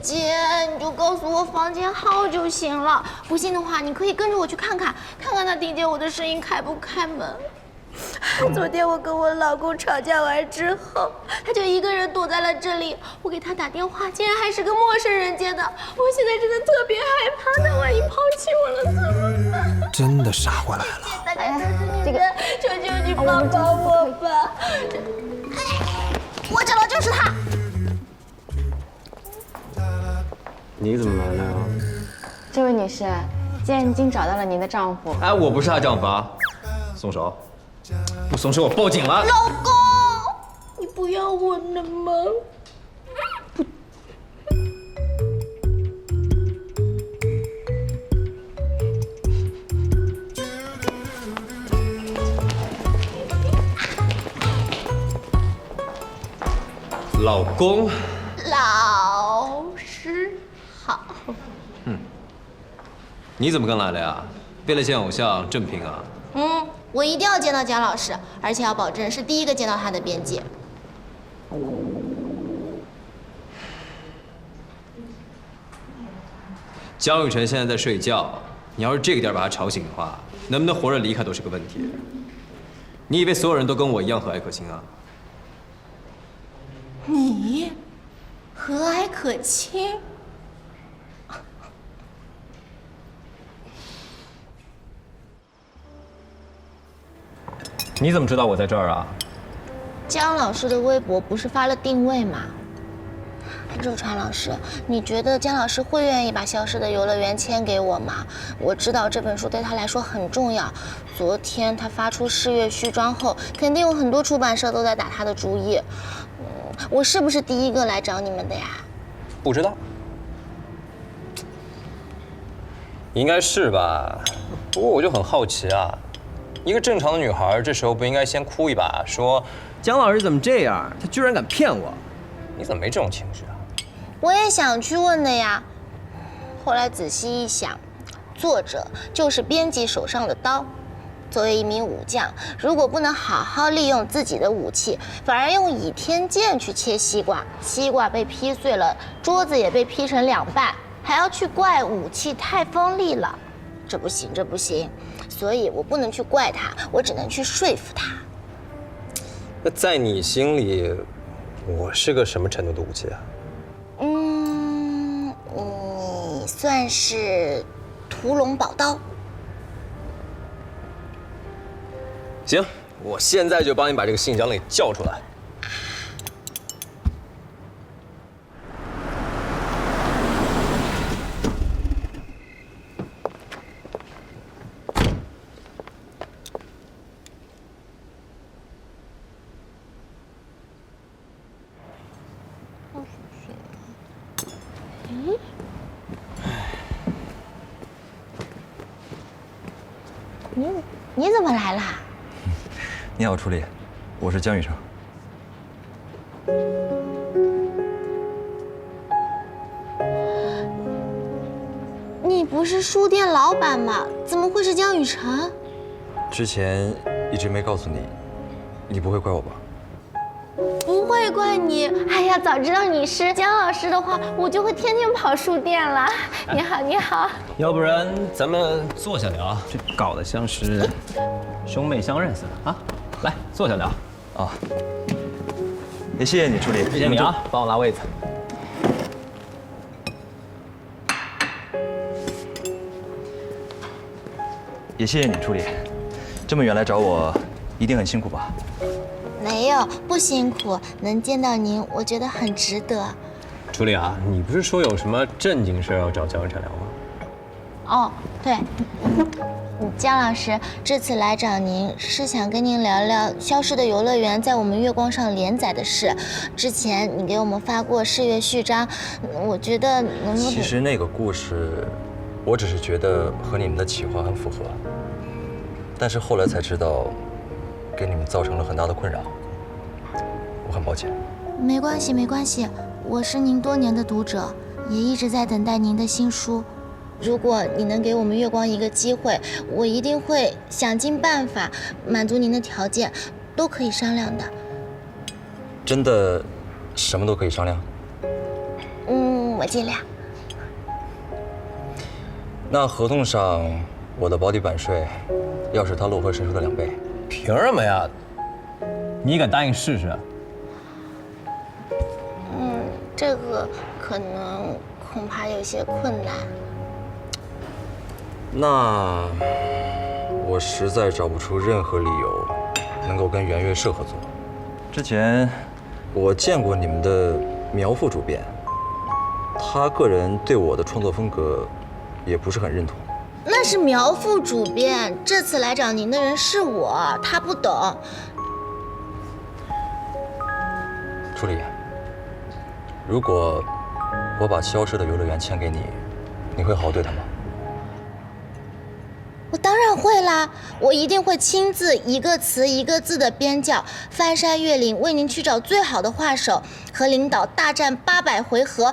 姐，你就告诉我房间号就行了。不信的话，你可以跟着我去看看，看看他听见我的声音开不开门。昨天我跟我老公吵架完之后，他就一个人躲在了这里。我给他打电话，竟然还是个陌生人接的。我现在真的特别害怕，他万一抛弃我了怎么办？真的杀过来了。大家求求你们，求求你帮帮我吧！我找到就是他。你怎么来了呀？这位女士，既然已经找到了您的丈夫，哎，我不是她丈夫啊！松手！不松手，我报警了！老公，你不要我了吗？老公，老师好。你怎么跟来了呀？为了见偶像正拼啊？我一定要见到姜老师，而且要保证是第一个见到他的编辑。江雨晨现在在睡觉，你要是这个点把他吵醒的话，能不能活着离开都是个问题。你以为所有人都跟我一样和蔼可亲啊？你和蔼可亲？你怎么知道我在这儿啊？姜老师的微博不是发了定位吗？肉川老师，你觉得姜老师会愿意把《消失的游乐园》签给我吗？我知道这本书对他来说很重要。昨天他发出试阅序章后，肯定有很多出版社都在打他的主意。我是不是第一个来找你们的呀？不知道，应该是吧。不过我就很好奇啊，一个正常的女孩这时候不应该先哭一把，说姜老师怎么这样？他居然敢骗我！你怎么没这种情绪啊？我也想去问的呀，后来仔细一想，作者就是编辑手上的刀。作为一名武将，如果不能好好利用自己的武器，反而用倚天剑去切西瓜，西瓜被劈碎了，桌子也被劈成两半，还要去怪武器太锋利了，这不行，这不行。所以我不能去怪他，我只能去说服他。那在你心里，我是个什么程度的武器啊？你算是屠龙宝刀。行，我现在就帮你把这个信长给叫出来。你怎么来啦？你好，楚理，我是江雨成。你不是书店老板吗？怎么会是江雨成？之前一直没告诉你，你不会怪我吧？不会怪你。哎呀，早知道你是姜老师的话，我就会天天跑书店了。你好，你好。要不然咱们坐下聊，这搞得像是兄妹相认似的啊！来，坐下聊。啊，也谢谢你，楚理。谢谢你啊，帮我拉位子。也谢谢你，楚理。这么远来找我，一定很辛苦吧？没有，不辛苦，能见到您，我觉得很值得。楚理啊，你不是说有什么正经事要找姜雨成聊吗？哦，对，姜老师，这次来找您是想跟您聊聊《消失的游乐园》在我们月光上连载的事。之前你给我们发过试阅序章，我觉得能不能……其实那个故事，我只是觉得和你们的企划很符合，但是后来才知道，给你们造成了很大的困扰，我很抱歉。没关系，没关系，我是您多年的读者，也一直在等待您的新书。如果你能给我们月光一个机会，我一定会想尽办法满足您的条件，都可以商量的。真的，什么都可以商量？嗯，我尽量。那合同上我的保底版税，要是他陆河神书的2倍。凭什么呀？你敢答应试试？这个恐怕有些困难。那我实在找不出任何理由能够跟圆月社合作。之前我见过你们的苗副主编，他个人对我的创作风格也不是很认同。那是苗副主编，这次来找您的人是我，他不懂。楚理，如果我把消失的游乐园签给你，你会好好对他吗？我当然会啦，我一定会亲自一个词一个字的编校，翻山越岭为您去找最好的画手，和领导大战800回合。